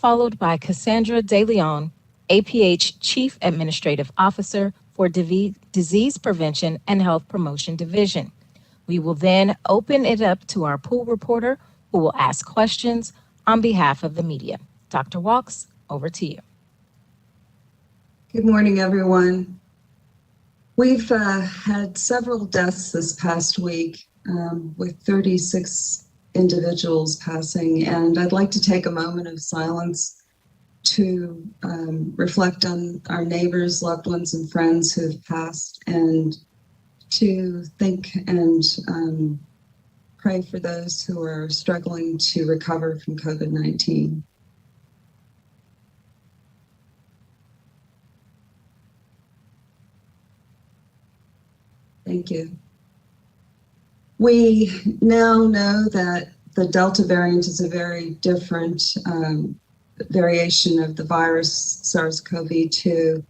followed by Cassandra De Leon, APH Chief Administrative Officer for Disease Prevention and Health Promotion Division. We will then open it up to our pool reporter who will ask questions on behalf of the media. Dr. Walks, over to you. Good morning, everyone. We've had several deaths this past week with 36 individuals passing, and I'd like to take a moment of silence to reflect on our neighbors, loved ones, and friends who have passed, and to think and pray for those who are struggling to recover from COVID-19. Thank you. We now know that the Delta variant is a very different variation of the virus SARS-CoV-2,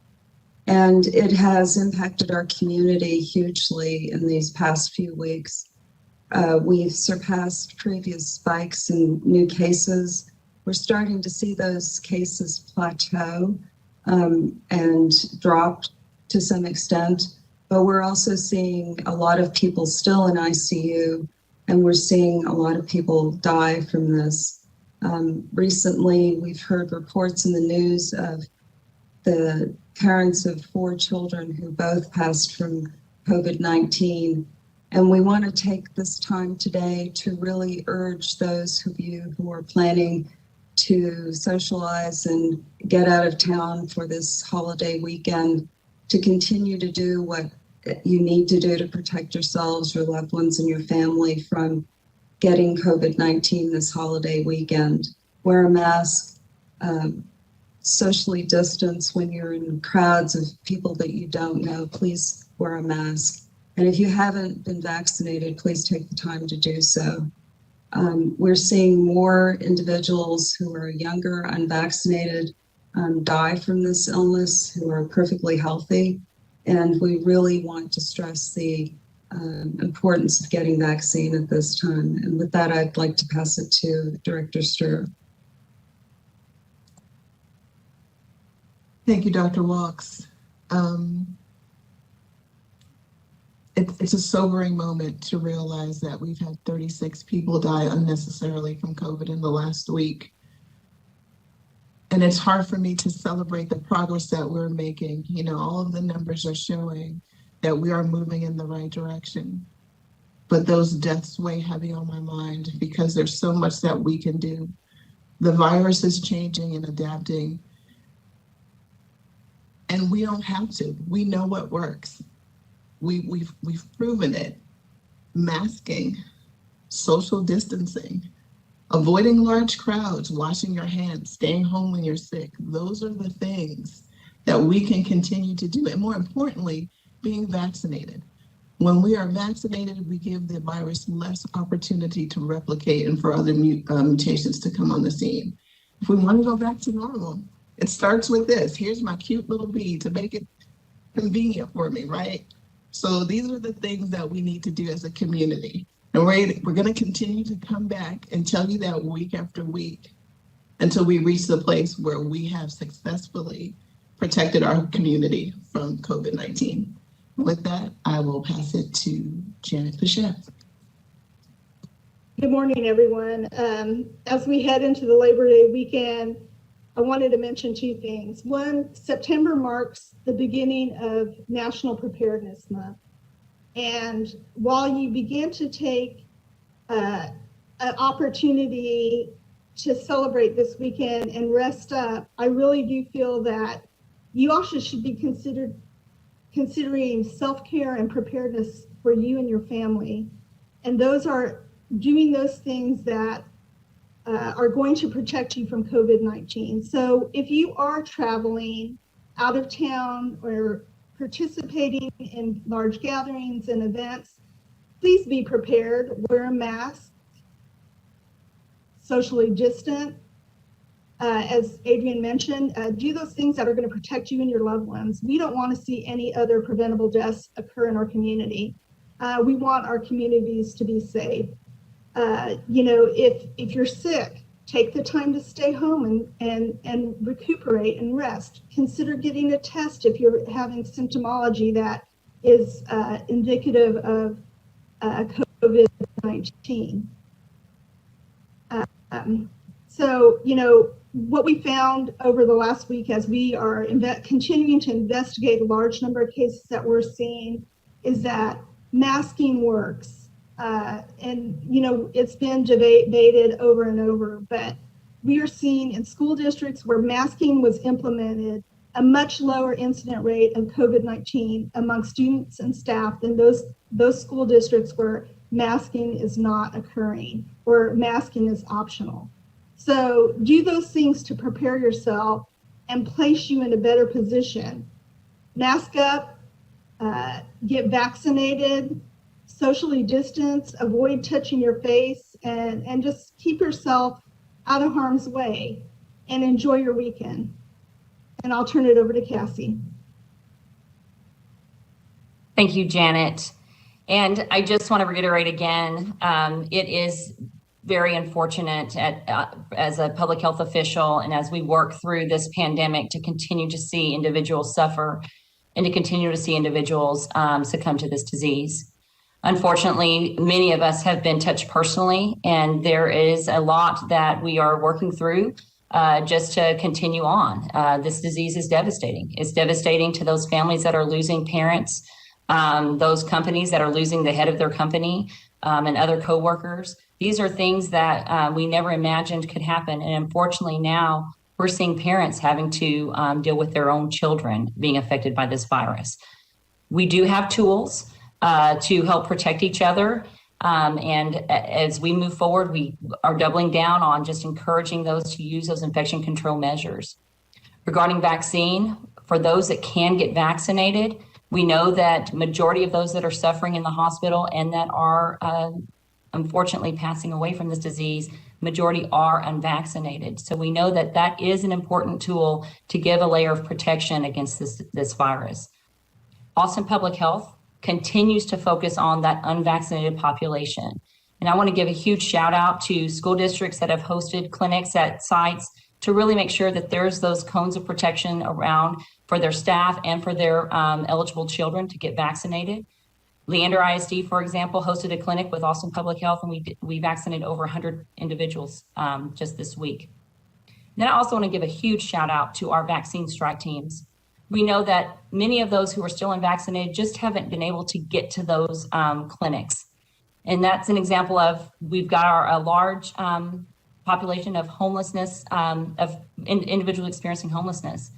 and it has impacted our community hugely in these past few weeks. We've surpassed previous spikes in new cases. We're starting to see those cases plateau and drop to some extent. But we're also seeing a lot of people still in ICU, and we're seeing a lot of people die from this. Recently, we've heard reports in the news of the parents of 4 children who both passed from COVID-19. And we want to take this time today to really urge those of you who are planning to socialize and get out of town for this holiday weekend to continue to do what you need to do to protect yourselves, your loved ones, and your family from getting COVID-19 this holiday weekend. Wear a mask, socially distance when you're in crowds of people that you don't know. Please wear a mask. And if you haven't been vaccinated, please take the time to do so. We're seeing more individuals who are younger, unvaccinated, die from this illness who are perfectly healthy. And we really want to stress the importance of getting vaccine at this time. And with that, I'd like to pass it to Director Stir. Thank you, Dr. Walks. It's a sobering moment to realize that we've had 36 people die unnecessarily from COVID in the last week. And it's hard for me to celebrate the progress that we're making. You know, all of the numbers are showing that we are moving in the right direction. But those deaths weigh heavy on my mind because there's so much that we can do. The virus is changing and adapting. And we don't have to. We know what works. We've proven it. Masking, social distancing, avoiding large crowds, washing your hands, staying home when you're sick. Those are the things that we can continue to do. And more importantly, being vaccinated. When we are vaccinated, we give the virus less opportunity to replicate and for other mutations to come on the scene. If we want to go back to normal, it starts with this. Here's my cute little bee to make it convenient for me, right? So these are the things that we need to do as a community. And we're going to continue to come back and tell you that week after week until we reach the place where we have successfully protected our community from COVID-19. With that, I will pass it to Janet Pichette. Good morning, everyone. As we head into the Labor Day weekend, I wanted to mention 2 things. One, September marks the beginning of National Preparedness Month. And while you begin to take an opportunity to celebrate this weekend and rest up, I really do feel that you also should be considering self-care and preparedness for you and your family. And those are doing those things that are going to protect you from COVID-19. So if you are traveling out of town or participating in large gatherings and events, please be prepared, wear a mask, socially distant. As Adrienne mentioned, do those things that are going to protect you and your loved ones. We don't want to see any other preventable deaths occur in our community. We want our communities to be safe. You know, if you're sick, take the time to stay home and recuperate and rest. Consider getting a test if you're having symptomology that is indicative of COVID-19. So, what we found over the last week as we are continuing to investigate a large number of cases that we're seeing is that masking works. And, it's been debated over and over, but we are seeing in school districts where masking was implemented a much lower incident rate of COVID-19 among students and staff than those school districts where masking is not occurring or masking is optional. So do those things to prepare yourself and place you in a better position. Mask up, get vaccinated, socially distance, avoid touching your face, and just keep yourself out of harm's way and enjoy your weekend. And I'll turn it over to Cassie. Thank you, Janet. And I just want to reiterate again, it is very unfortunate as a public health official and as we work through this pandemic to continue to see individuals suffer and to continue to see individuals succumb to this disease. Unfortunately, many of us have been touched personally, and there is a lot that we are working through just to continue on. This disease is devastating. It's devastating to those families that are losing parents, those companies that are losing the head of their company and other coworkers. These are things that we never imagined could happen. And unfortunately now we're seeing parents having to deal with their own children being affected by this virus. We do have tools to help protect each other. And as we move forward, we are doubling down on just encouraging those to use those infection control measures. Regarding vaccine, for those that can get vaccinated, we know that majority of those that are suffering in the hospital and that are unfortunately passing away from this disease, majority are unvaccinated. So we know that that is an important tool to give a layer of protection against this virus. Austin Public Health continues to focus on that unvaccinated population. And I want to give a huge shout out to school districts that have hosted clinics at sites to really make sure that there's those cones of protection around for their staff and for their eligible children to get vaccinated. Leander ISD, for example, hosted a clinic with Austin Public Health, and we vaccinated over 100 individuals just this week. Then I also want to give a huge shout out to our vaccine strike teams. We know that many of those who are still unvaccinated just haven't been able to get to those clinics. And that's an example of, we've got a large population of homelessness, of individuals experiencing homelessness.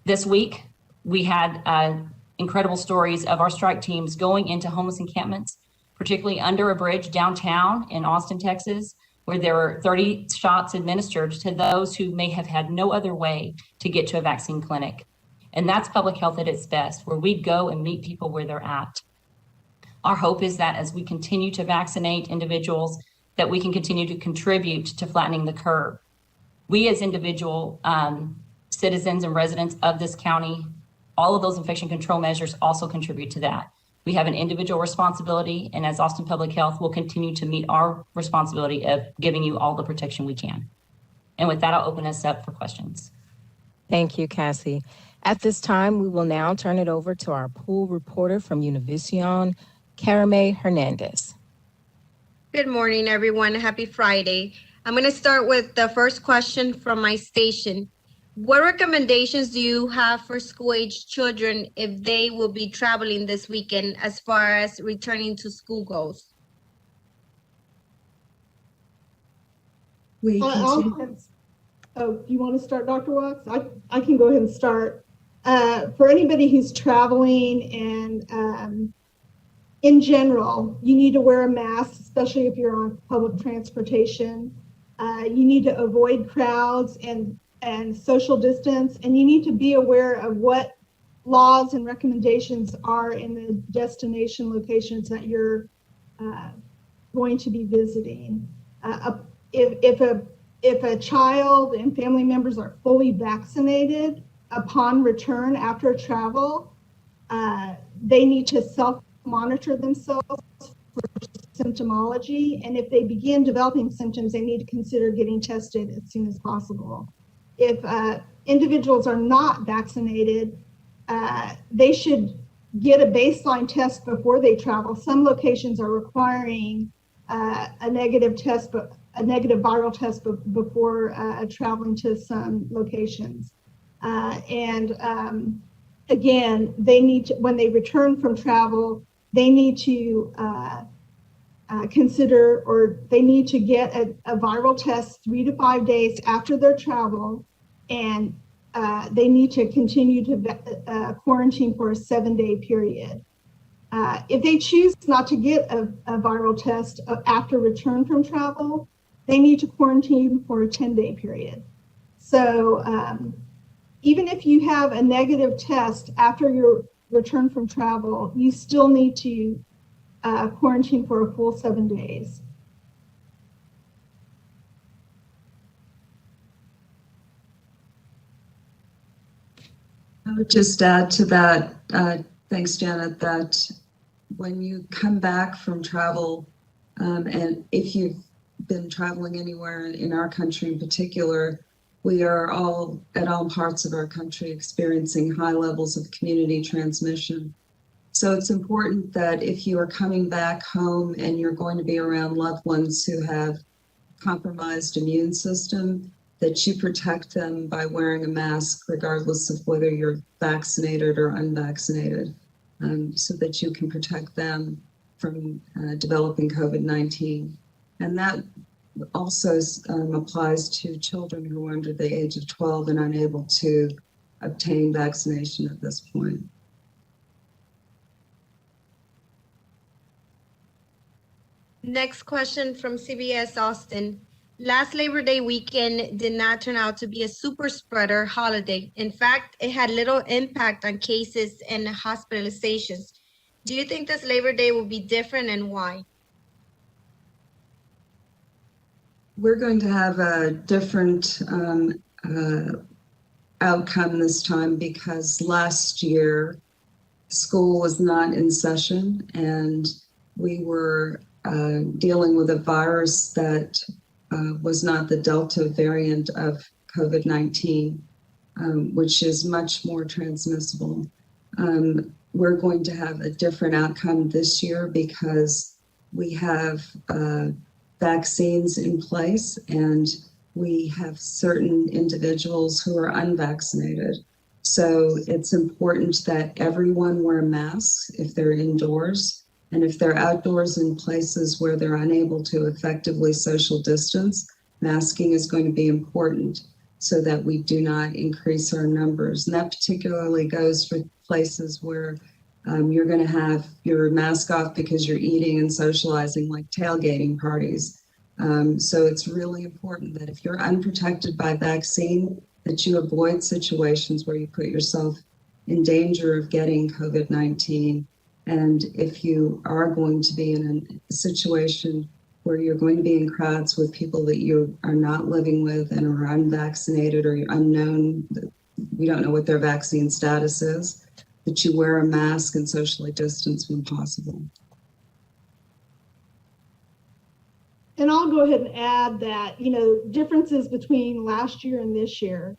This week, we had incredible stories of our strike teams going into homeless encampments, particularly under a bridge downtown in Austin, Texas, where there were 30 shots administered to those who may have had no other way to get to a vaccine clinic. And that's public health at its best, where we go and meet people where they're at. Our hope is that as we continue to vaccinate individuals, that we can continue to contribute to flattening the curve. We as individual citizens and residents of this county, all of those infection control measures also contribute to that. We have an individual responsibility, and as Austin Public Health, we'll continue to meet our responsibility of giving you all the protection we can. And with that, I'll open us up for questions. Thank you, Cassie. At this time, we will now turn it over to our pool reporter from Univision, Karame Hernandez. Good morning, everyone. Happy Friday. I'm going to start with the first question from my station. What recommendations do you have for school-age children if they will be traveling this weekend as far as returning to school goes? Oh, you want to start, Dr. Wax? I can go ahead and start. For anybody who's traveling and in general, you need to wear a mask, especially if you're on public transportation. You need to avoid crowds and social distance, and you need to be aware of what laws and recommendations are in the destination locations that you're going to be visiting. If a child and family members are fully vaccinated upon return after travel, they need to self-monitor themselves for symptomology, and if they begin developing symptoms, they need to consider getting tested as soon as possible. If individuals are not vaccinated, they should get a baseline test before they travel. Some locations are requiring a negative viral test before traveling to some locations. Again, they need to, when they return from travel, they need to consider, or they need to get a viral test 3 to 5 days after their travel, and they need to continue to quarantine for a 7-day period. If they choose not to get a viral test after return from travel, they need to quarantine for a 10-day period. So even if you have a negative test after your return from travel, you still need to quarantine for a full 7 days. I would just add to that, thanks, Janet, that when you come back from travel, and if you've been traveling anywhere in our country in particular, we are all at all parts of our country experiencing high levels of community transmission. So it's important that if you are coming back home and you're going to be around loved ones who have compromised immune system, that you protect them by wearing a mask, regardless of whether you're vaccinated or unvaccinated, so that you can protect them from developing COVID-19. And that also applies to children who are under the age of 12 and unable to obtain vaccination at this point. Next question from CBS Austin. Last Labor Day weekend did not turn out to be a super spreader holiday. In fact, it had little impact on cases and hospitalizations. Do you think this Labor Day will be different, and why? We're going to have a different outcome this time because last year school was not in session and we were dealing with a virus that was not the Delta variant of COVID-19, which is much more transmissible. We're going to have a different outcome this year because we have vaccines in place and we have certain individuals who are unvaccinated. So it's important that everyone wear masks if they're indoors, and if they're outdoors in places where they're unable to effectively social distance, masking is going to be important so that we do not increase our numbers. And that particularly goes for places where you're going to have your mask off because you're eating and socializing, like tailgating parties. So it's really important that if you're unprotected by vaccine, that you avoid situations where you put yourself in danger of getting COVID-19. And if you are going to be in a situation where you're going to be in crowds with people that you are not living with and are unvaccinated or you're unknown, we don't know what their vaccine status is, that you wear a mask and socially distance when possible. And I'll go ahead and add that, differences between last year and this year.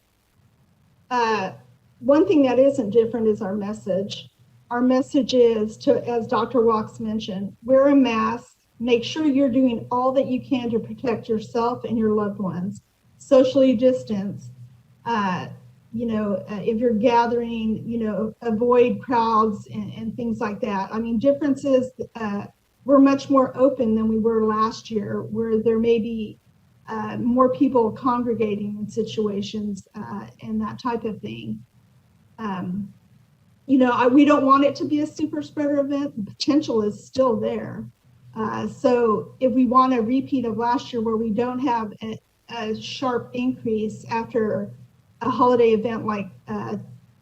One thing that isn't different is our message. Our message is to, as Dr. Walks mentioned, wear a mask, make sure you're doing all that you can to protect yourself and your loved ones, socially distance. If you're gathering, avoid crowds and things like that. I mean, differences, we're much more open than we were last year, where there may be more people congregating in situations and that type of thing. We don't want it to be a super spreader event. The potential is still there. So if we want a repeat of last year where we don't have a sharp increase after a holiday event like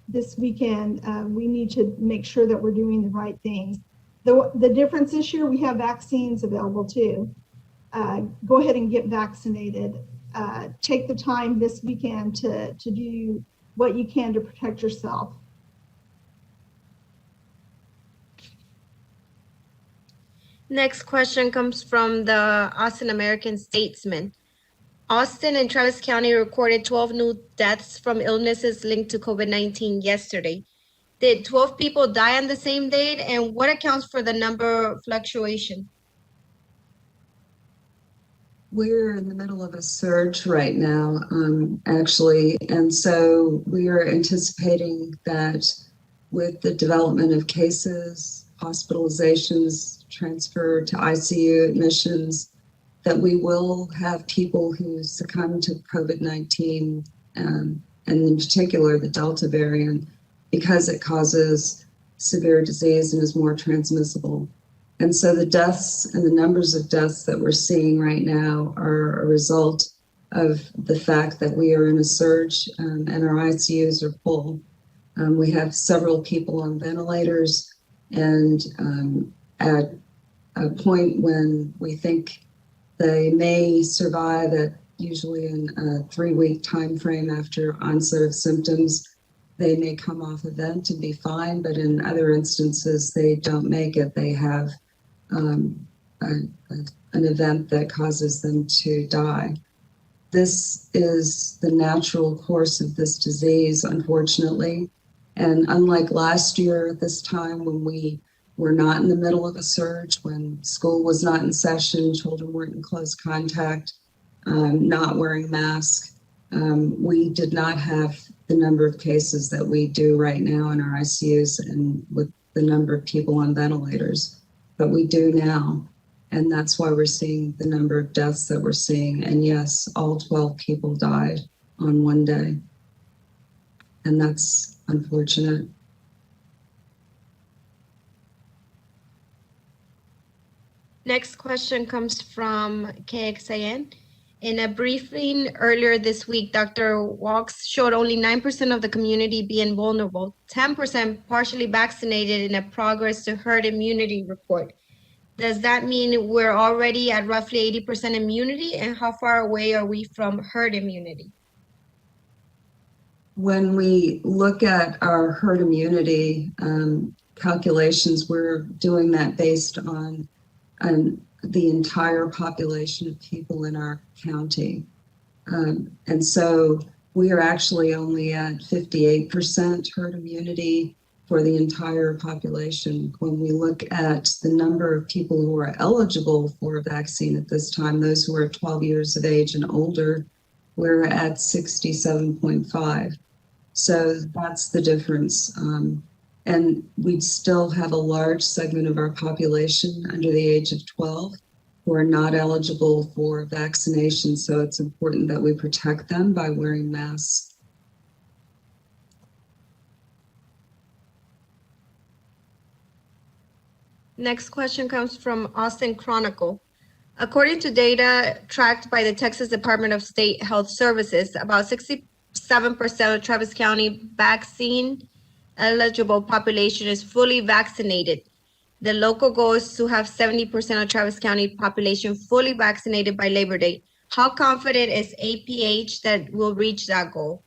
this weekend, we need to make sure that we're doing the right things. The difference this year, we have vaccines available too. Go ahead and get vaccinated. Take the time this weekend to do what you can to protect yourself. Next question comes from the Austin American Statesman. Austin and Travis County recorded 12 new deaths from illnesses linked to COVID-19 yesterday. Did 12 people die on the same date? And what accounts for the number fluctuation? We're in the middle of a surge right now, actually. And so we are anticipating that with the development of cases, hospitalizations, transfer to ICU admissions, that we will have people who succumb to COVID-19, and in particular the Delta variant, because it causes severe disease and is more transmissible. And so the deaths and the numbers of deaths that we're seeing right now are a result of the fact that we are in a surge, and our ICUs are full. We have several people on ventilators, and at a point when we think they may survive, at usually in a 3-week time frame after onset of symptoms, they may come off a vent and be fine, but in other instances, they don't make it. They have an event that causes them to die. This is the natural course of this disease, unfortunately. And unlike last year at this time, when we were not in the middle of a surge, when school was not in session, children weren't in close contact, not wearing masks, we did not have the number of cases that we do right now in our ICUs and with the number of people on ventilators. But we do now, and that's why we're seeing the number of deaths that we're seeing. And yes, all 12 people died on one day, and that's unfortunate. Next question comes from KXAN. In a briefing earlier this week, Dr. Walks showed only 9% of the community being vulnerable, 10% partially vaccinated in a progress to herd immunity report. Does that mean we're already at roughly 80% immunity? And how far away are we from herd immunity? When we look at our herd immunity calculations, we're doing that based on the entire population of people in our county. And so we are actually only at 58% herd immunity for the entire population. When we look at the number of people who are eligible for a vaccine at this time, those who are 12 years of age and older, we're at 67.5. So that's the difference. And we'd still have a large segment of our population under the age of 12 who are not eligible for vaccination. So it's important that we protect them by wearing masks. Next question comes from Austin Chronicle. According to data tracked by the Texas Department of State Health Services, about 67% of Travis County vaccine eligible population is fully vaccinated. The local goal is to have 70% of Travis County population fully vaccinated by Labor Day. How confident is APH that we'll reach that goal?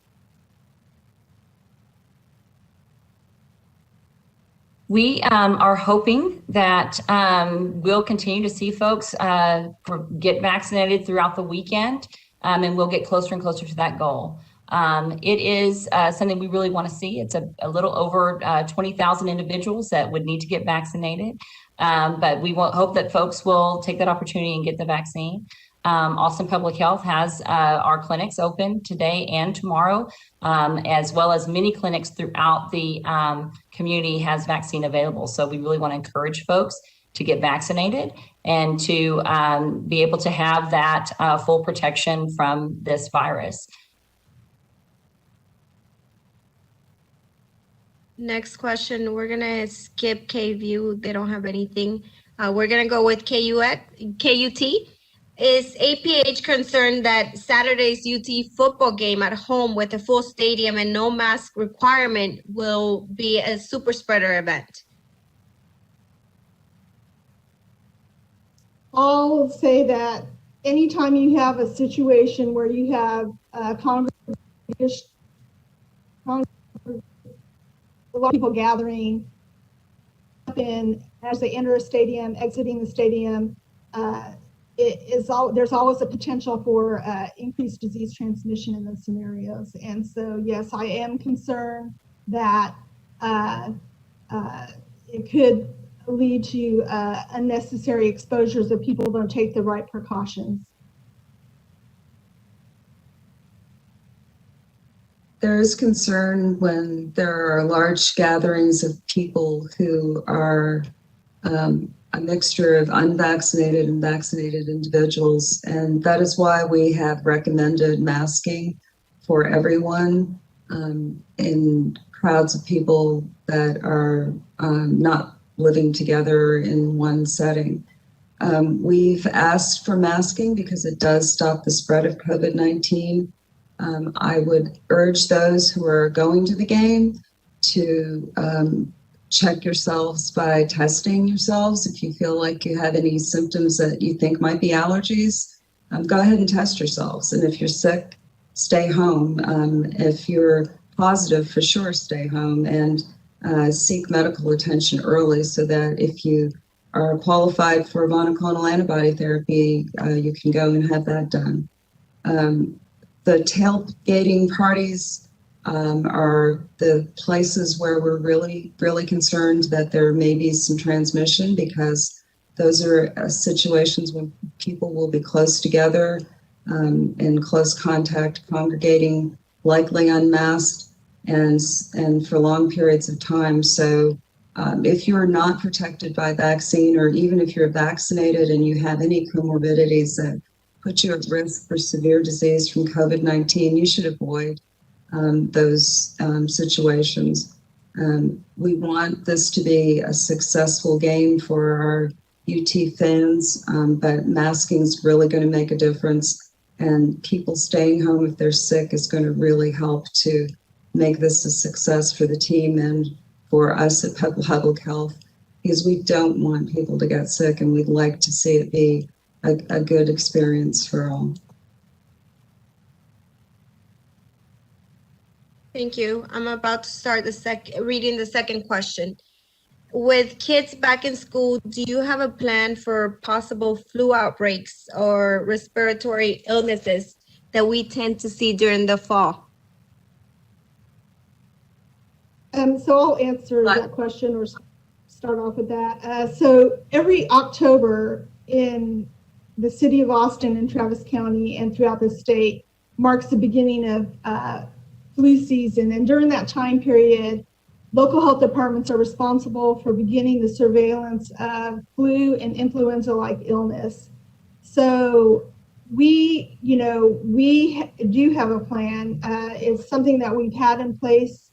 We are hoping that we'll continue to see folks get vaccinated throughout the weekend, and we'll get closer and closer to that goal. It is something we really want to see. It's a little over 20,000 individuals that would need to get vaccinated, but we hope that folks will take that opportunity and get the vaccine. Austin Public Health has our clinics open today and tomorrow, as well as many clinics throughout the community has vaccine available. So we really want to encourage folks to get vaccinated and to be able to have that full protection from this virus. Next question, we're gonna skip KVUE. They don't have anything. We're gonna go with KUT. Is APH concerned that Saturday's UT football game at home with a full stadium and no mask requirement will be a super spreader event? I'll say that anytime you have a situation where you have a lot of people gathering, happen as they enter a stadium, exiting the stadium, there's always a potential for increased disease transmission in those scenarios. And so, yes, I am concerned that it could lead to unnecessary exposures if people don't take the right precautions. There is concern when there are large gatherings of people who are a mixture of unvaccinated and vaccinated individuals, and that is why we have recommended masking for everyone in crowds of people that are not living together in one setting. We've asked for masking because it does stop the spread of COVID-19. I would urge those who are going to the game to check yourselves by testing yourselves. If you feel like you have any symptoms that you think might be allergies, go ahead and test yourselves. And if you're sick, stay home. If you're positive, for sure, stay home and seek medical attention early so that if you are qualified for monoclonal antibody therapy, you can go and have that done. The tailgating parties are the places where we're really, really concerned that there may be some transmission, because those are situations when people will be close together, in close contact, congregating, likely unmasked, and for long periods of time. So if you're not protected by vaccine, or even if you're vaccinated and you have any comorbidities that put you at risk for severe disease from COVID-19, you should avoid those situations. We want this to be a successful game for our UT fans, but masking is really going to make a difference, and people staying home if they're sick is going to really help to make this a success for the team and for us at Public Health, because we don't want people to get sick, and we'd like to see it be a good experience for all. Thank you. I'm about to start reading the second question. With kids back in school, do you have a plan for possible flu outbreaks or respiratory illnesses that we tend to see during the fall? So I'll answer that question, or start off with that. So every October in the city of Austin and Travis County and throughout the state marks the beginning of flu season. And during that time period, local health departments are responsible for beginning the surveillance of flu and influenza-like illness. So we do have a plan. It's something that we've had in place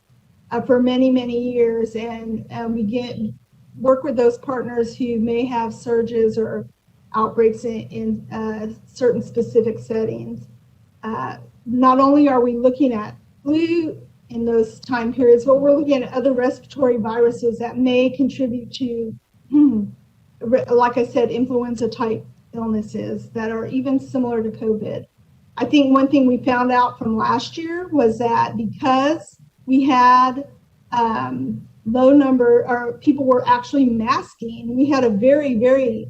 for many, many years, and we work with those partners who may have surges or outbreaks in certain specific settings. Not only are we looking at flu in those time periods, but we're looking at other respiratory viruses that may contribute to, like I said, influenza type illnesses that are even similar to COVID. I think one thing we found out from last year was that because we had low number, or people were actually masking, we had a very, very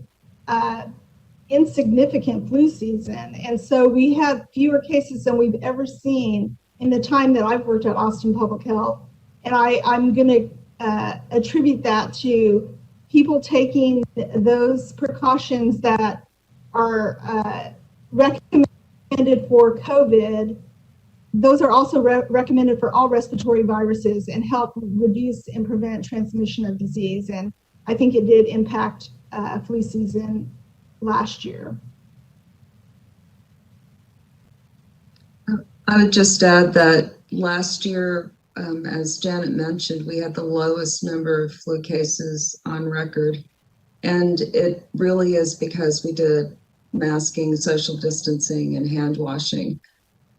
insignificant flu season. And so we had fewer cases than we've ever seen in the time that I've worked at Austin Public Health. And I'm going to attribute that to people taking those precautions that are recommended for COVID. Those are also recommended for all respiratory viruses and help reduce and prevent transmission of disease. And I think it did impact flu season last year. I would just add that last year, as Janet mentioned, we had the lowest number of flu cases on record. And it really is because we did masking, social distancing, and hand washing.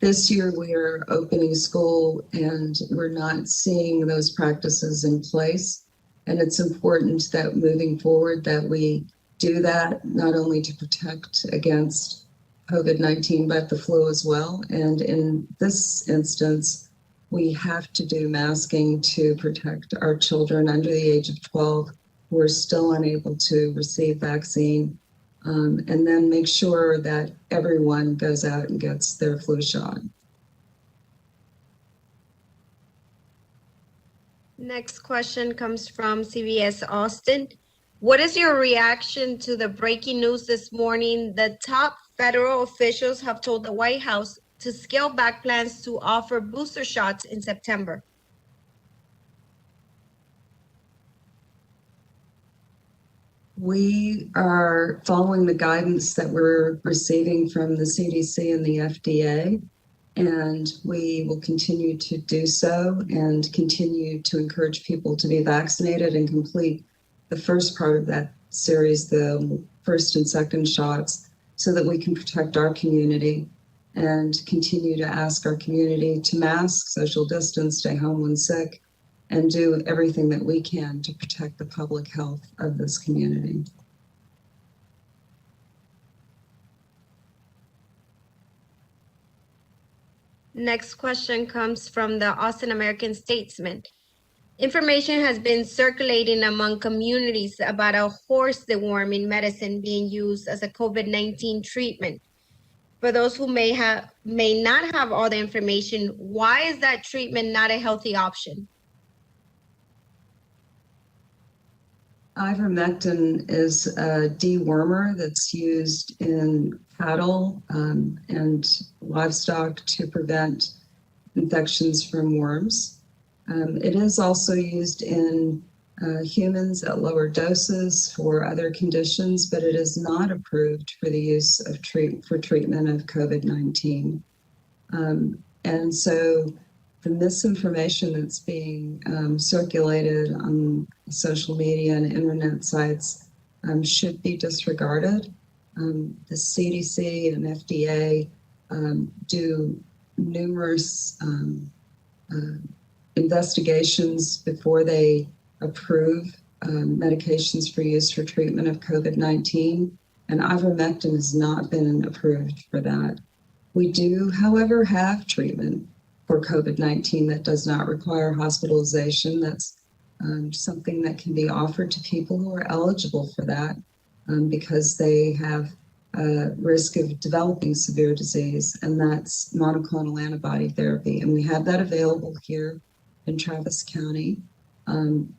This year we are opening school and we're not seeing those practices in place. And it's important that moving forward that we do that, not only to protect against COVID-19, but the flu as well. And in this instance, we have to do masking to protect our children under the age of 12 who are still unable to receive vaccine, and then make sure that everyone goes out and gets their flu shot. Next question comes from CBS Austin. What is your reaction to the breaking news this morning? The top federal officials have told the White House to scale back plans to offer booster shots in September. We are following the guidance that we're receiving from the CDC and the FDA, and we will continue to do so and continue to encourage people to be vaccinated and complete the first part of that series, the first and second shots, so that we can protect our community and continue to ask our community to mask, social distance, stay home when sick, and do everything that we can to protect the public health of this community. Next question comes from the Austin American Statesman. Information has been circulating among communities about a horse deworming medicine being used as a COVID-19 treatment. For those who may not have all the information, why is that treatment not a healthy option? Ivermectin is a dewormer that's used in cattle and livestock to prevent infections from worms. It is also used in humans at lower doses for other conditions, but it is not approved for the use of treatment of COVID-19. And so the misinformation that's being circulated on social media and internet sites should be disregarded. The CDC and FDA do numerous investigations before they approve medications for use for treatment of COVID-19, and ivermectin has not been approved for that. We do, however, have treatment for COVID-19 that does not require hospitalization. That's something that can be offered to people who are eligible for that because they have a risk of developing severe disease, and that's monoclonal antibody therapy. And we have that available here in Travis County.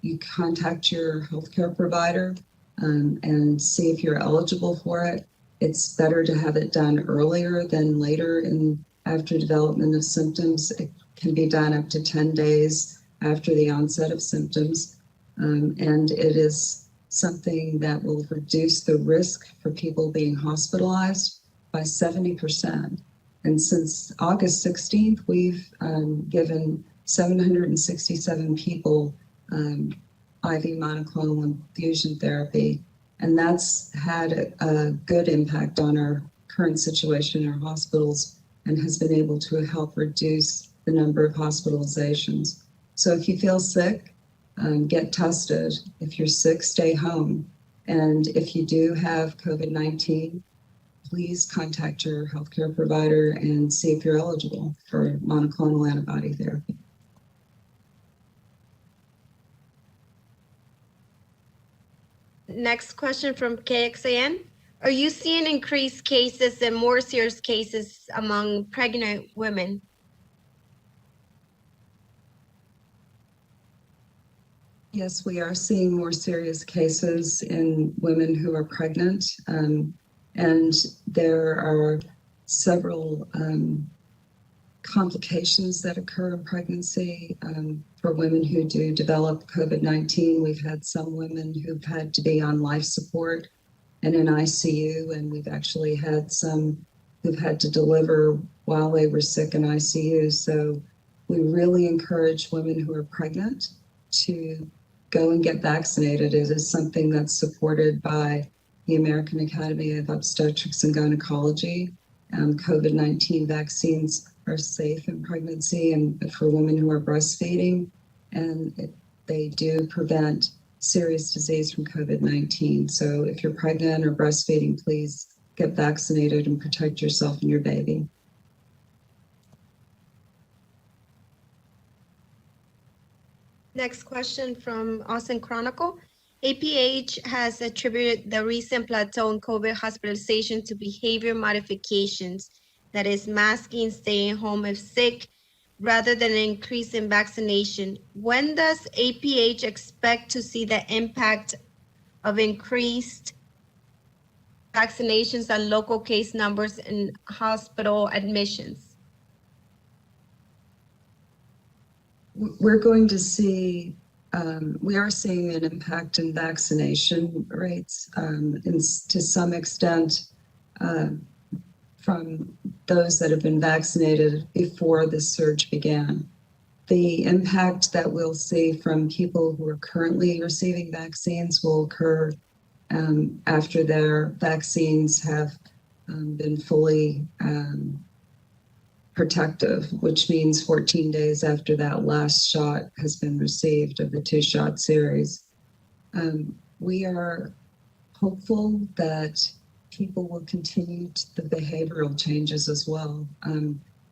You contact your healthcare provider and see if you're eligible for it. It's better to have it done earlier than later after development of symptoms. It can be done up to 10 days after the onset of symptoms. And it is something that will reduce the risk for people being hospitalized by 70%. And since August 16th, we've given 767 people IV monoclonal infusion therapy, and that's had a good impact on our current situation in our hospitals and has been able to help reduce the number of hospitalizations. So if you feel sick, get tested. If you're sick, stay home. And if you do have COVID-19, please contact your healthcare provider and see if you're eligible for monoclonal antibody therapy. Next question from KXAN. Are you seeing increased cases and more serious cases among pregnant women? Yes, we are seeing more serious cases in women who are pregnant, and there are several complications that occur in pregnancy for women who do develop COVID-19. We've had some women who've had to be on life support and in ICU, and we've actually had some who've had to deliver while they were sick in ICU. So we really encourage women who are pregnant to go and get vaccinated. It is something that's supported by the American Academy of Obstetrics and Gynecology. COVID-19 vaccines are safe in pregnancy and for women who are breastfeeding, and they do prevent serious disease from COVID-19. So if you're pregnant or breastfeeding, please get vaccinated and protect yourself and your baby. Next question from Austin Chronicle. APH has attributed the recent plateau in COVID hospitalization to behavior modifications, that is masking, staying home if sick, rather than an increase in vaccination. When does APH expect to see the impact of increased vaccinations on local case numbers and hospital admissions? We're going to see, we are seeing an impact in vaccination rates to some extent from those that have been vaccinated before the surge began. The impact that we'll see from people who are currently receiving vaccines will occur after their vaccines have been fully protective, which means 14 days after that last shot has been received of the 2-shot series. We are hopeful that people will continue the behavioral changes as well.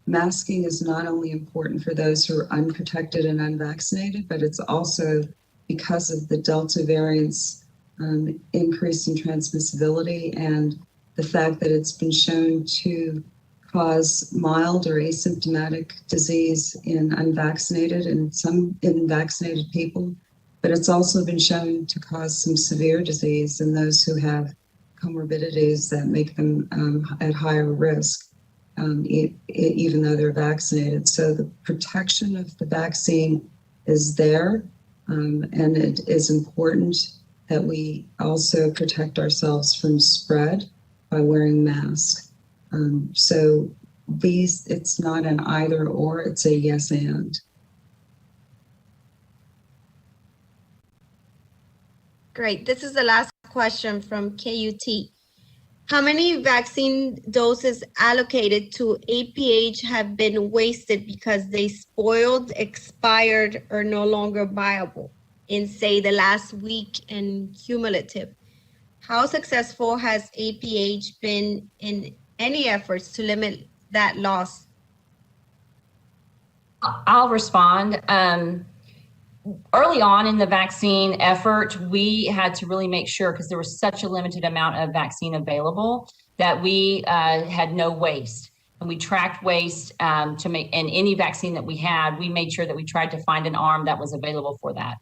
Masking is not only important for those who are unprotected and unvaccinated, but it's also because of the Delta variant's increase in transmissibility and the fact that it's been shown to cause mild or asymptomatic disease in unvaccinated and some in vaccinated people, but it's also been shown to cause some severe disease in those who have comorbidities that make them at higher risk, even though they're vaccinated. So the protection of the vaccine is there, and it is important that we also protect ourselves from spread by wearing masks. So it's not an either or, it's a yes and. Great. This is the last question from KUT. How many vaccine doses allocated to APH have been wasted because they spoiled, expired, or no longer viable in, say, the last week and cumulative? How successful has APH been in any efforts to limit that loss? I'll respond. Early on in the vaccine effort, we had to really make sure, because there was such a limited amount of vaccine available, that we had no waste. And we tracked waste to make, and any vaccine that we had, we made sure that we tried to find an arm that was available for that.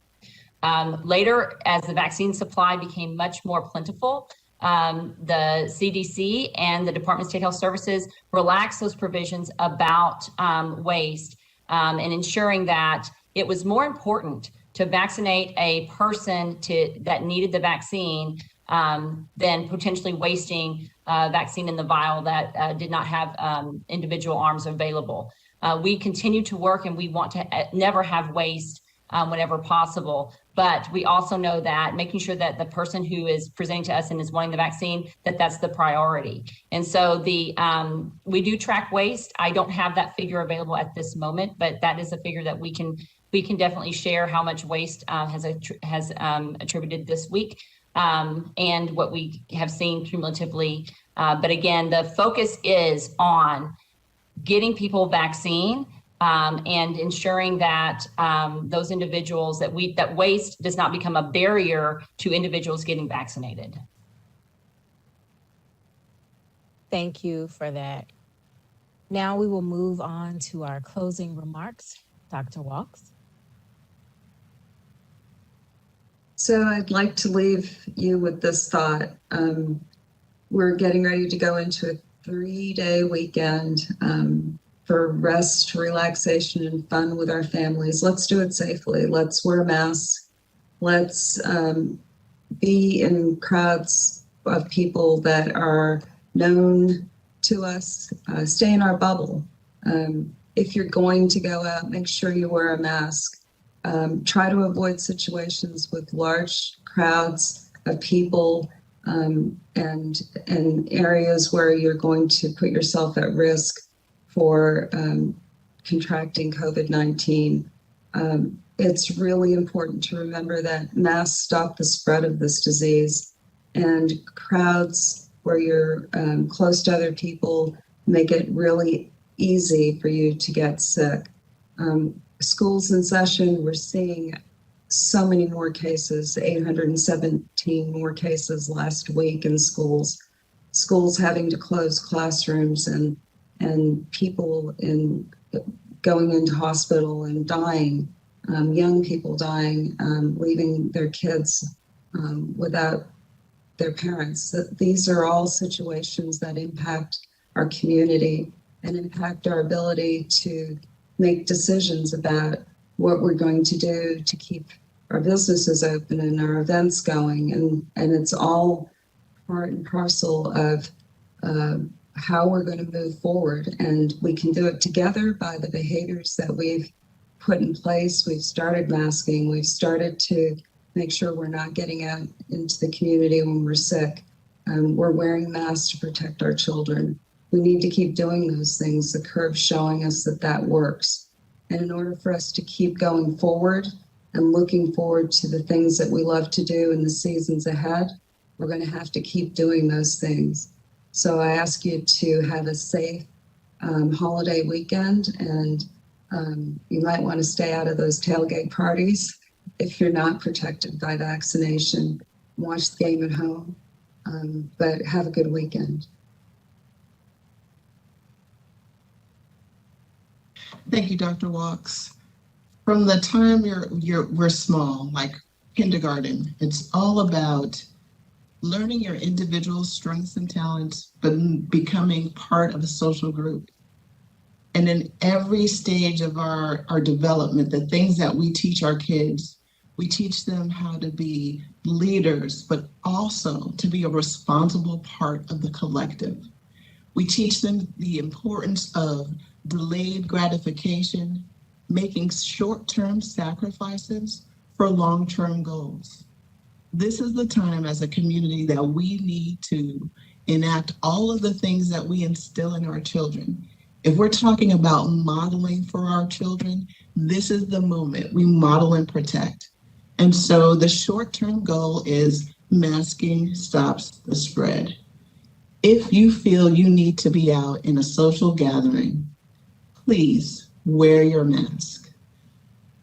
Later, as the vaccine supply became much more plentiful, the CDC and the Department of State Health Services relaxed those provisions about waste and ensuring that it was more important to vaccinate a person that needed the vaccine than potentially wasting vaccine in the vial that did not have individual arms available. We continue to work, and we want to never have waste whenever possible. But we also know that making sure that the person who is presenting to us and is wanting the vaccine, that's the priority. And so we do track waste. I don't have that figure available at this moment, but that is a figure that we can definitely share how much waste has attributed this week and what we have seen cumulatively. But again, the focus is on getting people vaccine and ensuring that those individuals that waste does not become a barrier to individuals getting vaccinated. Thank you for that. Now we will move on to our closing remarks. Dr. Walks. So I'd like to leave you with this thought. We're getting ready to go into a 3-day weekend for rest, relaxation, and fun with our families. Let's do it safely. Let's wear masks. Let's be in crowds of people that are known to us. Stay in our bubble. If you're going to go out, make sure you wear a mask. Try to avoid situations with large crowds of people and areas where you're going to put yourself at risk for contracting COVID-19. It's really important to remember that masks stop the spread of this disease, and crowds where you're close to other people make it really easy for you to get sick. School's in session. We're seeing so many more cases, 817 more cases last week in schools having to close classrooms, and people going into hospital and dying, young people dying, leaving their kids without their parents. These are all situations that impact our community and impact our ability to make decisions about what we're going to do to keep our businesses open and our events going. And it's all part and parcel of how we're going to move forward. And we can do it together by the behaviors that we've put in place. We've started masking. We've started to make sure we're not getting out into the community when we're sick. We're wearing masks to protect our children. We need to keep doing those things. The curve's showing us that that works. And in order for us to keep going forward and looking forward to the things that we love to do in the seasons ahead, we're going to have to keep doing those things. So I ask you to have a safe holiday weekend, and you might want to stay out of those tailgate parties if you're not protected by vaccination. Watch the game at home, but have a good weekend. Thank you, Dr. Walks. From the time we're small, like kindergarten, it's all about learning your individual strengths and talents, but becoming part of a social group. And in every stage of our development, the things that we teach our kids, we teach them how to be leaders, but also to be a responsible part of the collective. We teach them the importance of delayed gratification, making short-term sacrifices for long-term goals. This is the time as a community that we need to enact all of the things that we instill in our children. If we're talking about modeling for our children, this is the moment we model and protect. And so the short-term goal is masking stops the spread. If you feel you need to be out in a social gathering, please wear your mask.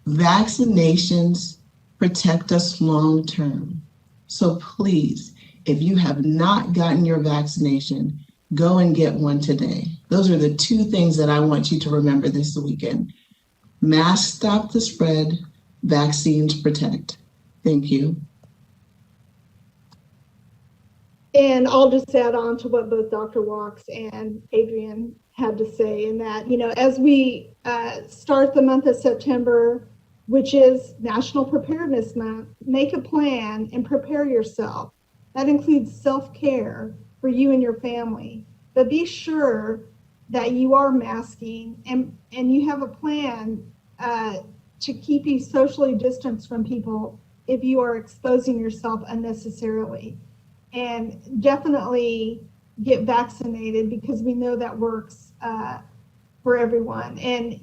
Vaccinations protect us long-term. So please, if you have not gotten your vaccination, go and get one today. Those are the two things that I want you to remember this weekend. Masks stop the spread, vaccines protect. Thank you. And I'll just add on to what both Dr. Walks and Adrian had to say, in that, as we start the month of September, which is National Preparedness Month, make a plan and prepare yourself. That includes self-care for you and your family. But be sure that you are masking and you have a plan to keep you socially distanced from people if you are exposing yourself unnecessarily. And definitely get vaccinated, because we know that works for everyone. And,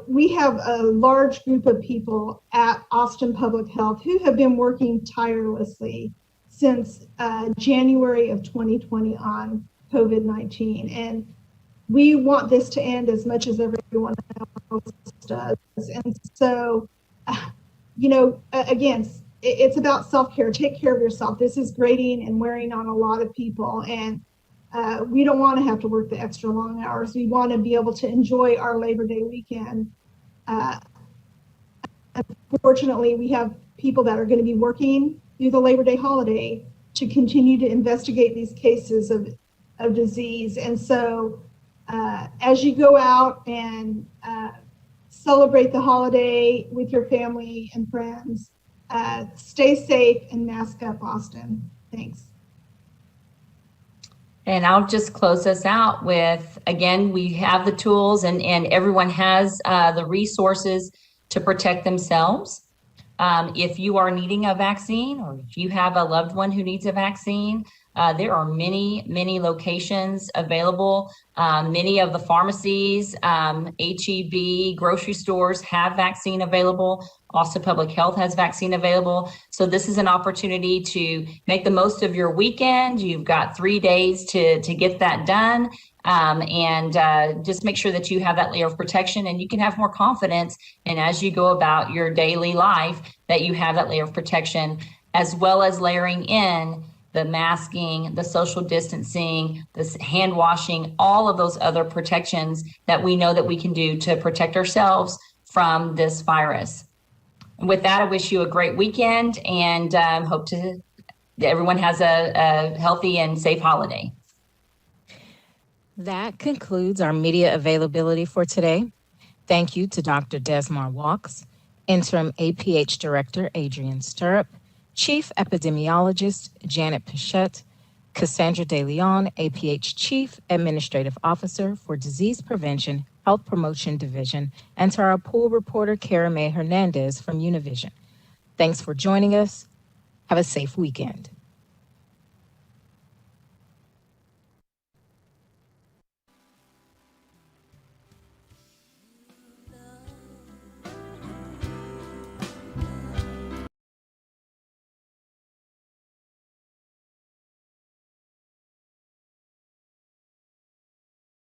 we have a large group of people at Austin Public Health who have been working tirelessly since January of 2020 on COVID-19. And we want this to end as much as everyone else does. And so, again, it's about self-care. Take care of yourself. This is grating and wearing on a lot of people. And we don't want to have to work the extra long hours. We want to be able to enjoy our Labor Day weekend. Unfortunately, we have people that are going to be working through the Labor Day holiday to continue to investigate these cases of disease. And so as you go out and celebrate the holiday with your family and friends, stay safe and mask up, Austin. Thanks. And I'll just close us out with, again, we have the tools and everyone has the resources to protect themselves. If you are needing a vaccine, or if you have a loved one who needs a vaccine, There are many locations available. Many of the pharmacies, HEB, grocery stores have vaccine available. Also, public health has vaccine available. So this is an opportunity to make the most of your weekend. You've got 3 days to get that done. Just make sure that you have that layer of protection, and you can have more confidence. And as you go about your daily life, that you have that layer of protection, as well as layering in the masking, the social distancing, the hand washing, all of those other protections that we know that we can do to protect ourselves from this virus. And with that, I wish you a great weekend, and hope everyone has a healthy and safe holiday. That concludes our media availability for today. Thank you to Dr. Desmar Walks, Interim APH Director Adrian Stirrup, Chief Epidemiologist Janet Pichette, Cassandra De Leon, APH Chief Administrative Officer for Disease Prevention, Health Promotion Division, and to our pool reporter, Kara May Hernandez from Univision. Thanks for joining us. Have a safe weekend.